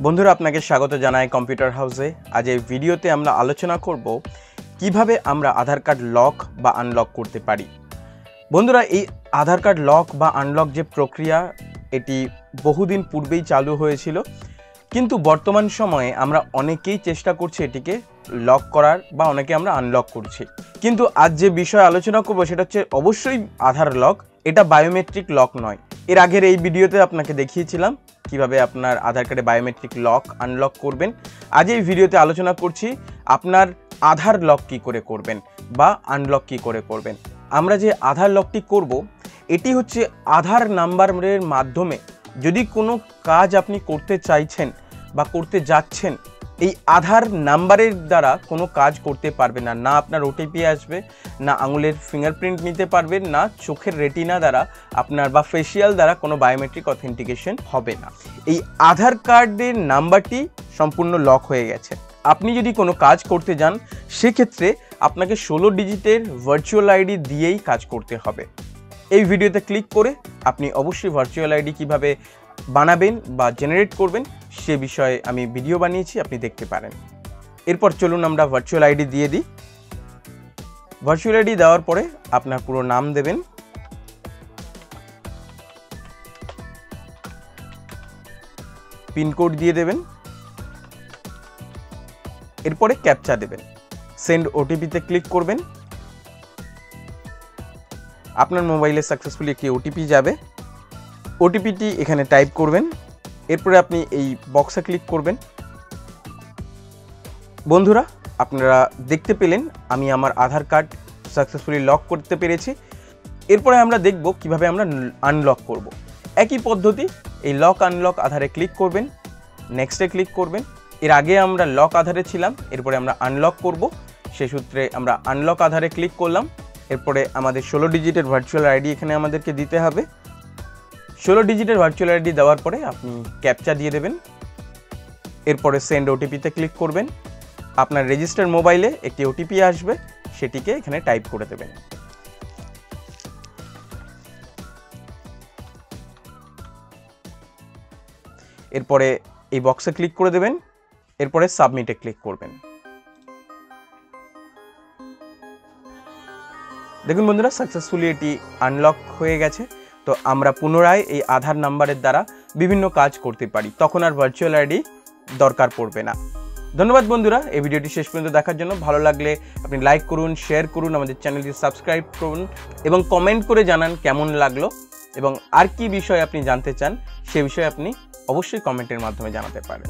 বন্ধুরা আপনাকে স্বাগত জানাই কম্পিউটার হাউসে। আজ এই ভিডিওতে আমরা আলোচনা করব কিভাবে আমরা আধার কার্ড লক বা আনলক করতে পারি। বন্ধুরা এই আধার কার্ড লক বা আনলক যে প্রক্রিয়া এটি বহুদিন পূর্বেই চালু হয়েছিল, কিন্তু বর্তমান সময়ে আমরা অনেকেই চেষ্টা করছি এটিকে লক করার বা অনেকে আমরা আনলক করছি। কিন্তু আজ যে বিষয় আলোচনা করব সেটা হচ্ছে অবশ্যই আধার লক, এটা বায়োমেট্রিক লক নয়। এর আগের এই ভিডিওতে আপনাকে দেখিয়েছিলাম কিভাবে আপনার আধার কার্ডে বায়োমেট্রিক লক আনলক করবেন। আজ এই ভিডিওতে আলোচনা করছি আপনার আধার লক কী করে করবেন বা আনলক কী করে করবেন। আমরা যে আধার লকটি করব এটি হচ্ছে আধার নাম্বারের মাধ্যমে যদি কোনো কাজ আপনি করতে চাইছেন বা করতে যাচ্ছেন, এই আধার নাম্বারের দ্বারা কোনো কাজ করতে পারবে না। না আপনার ওটিপি আসবে, না আঙুলের ফিঙ্গারপ্রিন্ট নিতে পারবেন, না চোখের রেটিনা দ্বারা আপনার বা ফেসিয়াল দ্বারা কোনো বায়োমেট্রিক অথেন্টিকেশন হবে না। এই আধার কার্ডের নাম্বারটি সম্পূর্ণ লক হয়ে গেছে। আপনি যদি কোনো কাজ করতে যান সেক্ষেত্রে আপনাকে 16 ডিজিটের ভার্চুয়াল আইডি দিয়েই কাজ করতে হবে। এই ভিডিওতে ক্লিক করে আপনি অবশ্যই ভার্চুয়াল আইডি কীভাবে বানাবেন বা জেনারেট করবেন সে বিষয়ে আমি ভিডিও বানিয়েছি, আপনি দেখতে পারেন। এরপর চলুন আমরা ভার্চুয়াল আইডি দিয়ে দিই। ভার্চুয়াল আইডি দেওয়ার পরে আপনার পুরো নাম দেবেন, পিনকোড দিয়ে দেবেন, এরপরে ক্যাপচা দেবেন, সেন্ড ওটিপিতে ক্লিক করবেন। আপনার মোবাইলে সাকসেসফুলি একটি ওটিপি যাবে, ওটিপিটি এখানে টাইপ করবেন। এরপরে আপনি এই বক্সে ক্লিক করবেন। বন্ধুরা আপনারা দেখতে পেলেন আমি আমার আধার কার্ড সাকসেসফুলি লক করতে পেরেছি। এরপরে আমরা দেখব কিভাবে আমরা আনলক করব। একই পদ্ধতি, এই লক আনলক আধারে ক্লিক করবেন, নেক্সটে ক্লিক করবেন। এর আগে আমরা লক আধারে ছিলাম, এরপরে আমরা আনলক করব, সে সূত্রে আমরা আনলক আধারে ক্লিক করলাম। এরপরে আমাদের 16 ডিজিটের ভার্চুয়াল আইডি এখানে আমাদেরকে দিতে হবে। 16 ডিজিটের ভার্চুয়াল আইডি দেওয়ার পরে আপনি ক্যাপচা দিয়ে দেবেন। এরপরে সেন্ড ওটিপিতে ক্লিক করবেন। আপনার রেজিস্টার মোবাইলে একটি ওটিপি আসবে, সেটিকে এখানে টাইপ করে দেবেন। এরপরে এই বক্সে ক্লিক করে দেবেন, এরপরে সাবমিটে ক্লিক করবেন। দেখুন বন্ধুরা সাকসেসফুলি এটি আনলক হয়ে গেছে। তো আমরা পুনরায় এই আধার নাম্বারের দ্বারা বিভিন্ন কাজ করতে পারি, তখন আর ভার্চুয়াল আইডি দরকার পড়বে না। ধন্যবাদ বন্ধুরা এই ভিডিওটি শেষ পর্যন্ত দেখার জন্য। ভালো লাগলে আপনি লাইক করুন, শেয়ার করুন, আমাদের চ্যানেলটি সাবস্ক্রাইব করুন এবং কমেন্ট করে জানান কেমন লাগলো এবং আর কি বিষয় আপনি জানতে চান সে বিষয়ে আপনি অবশ্যই কমেন্টের মাধ্যমে জানাতে পারেন।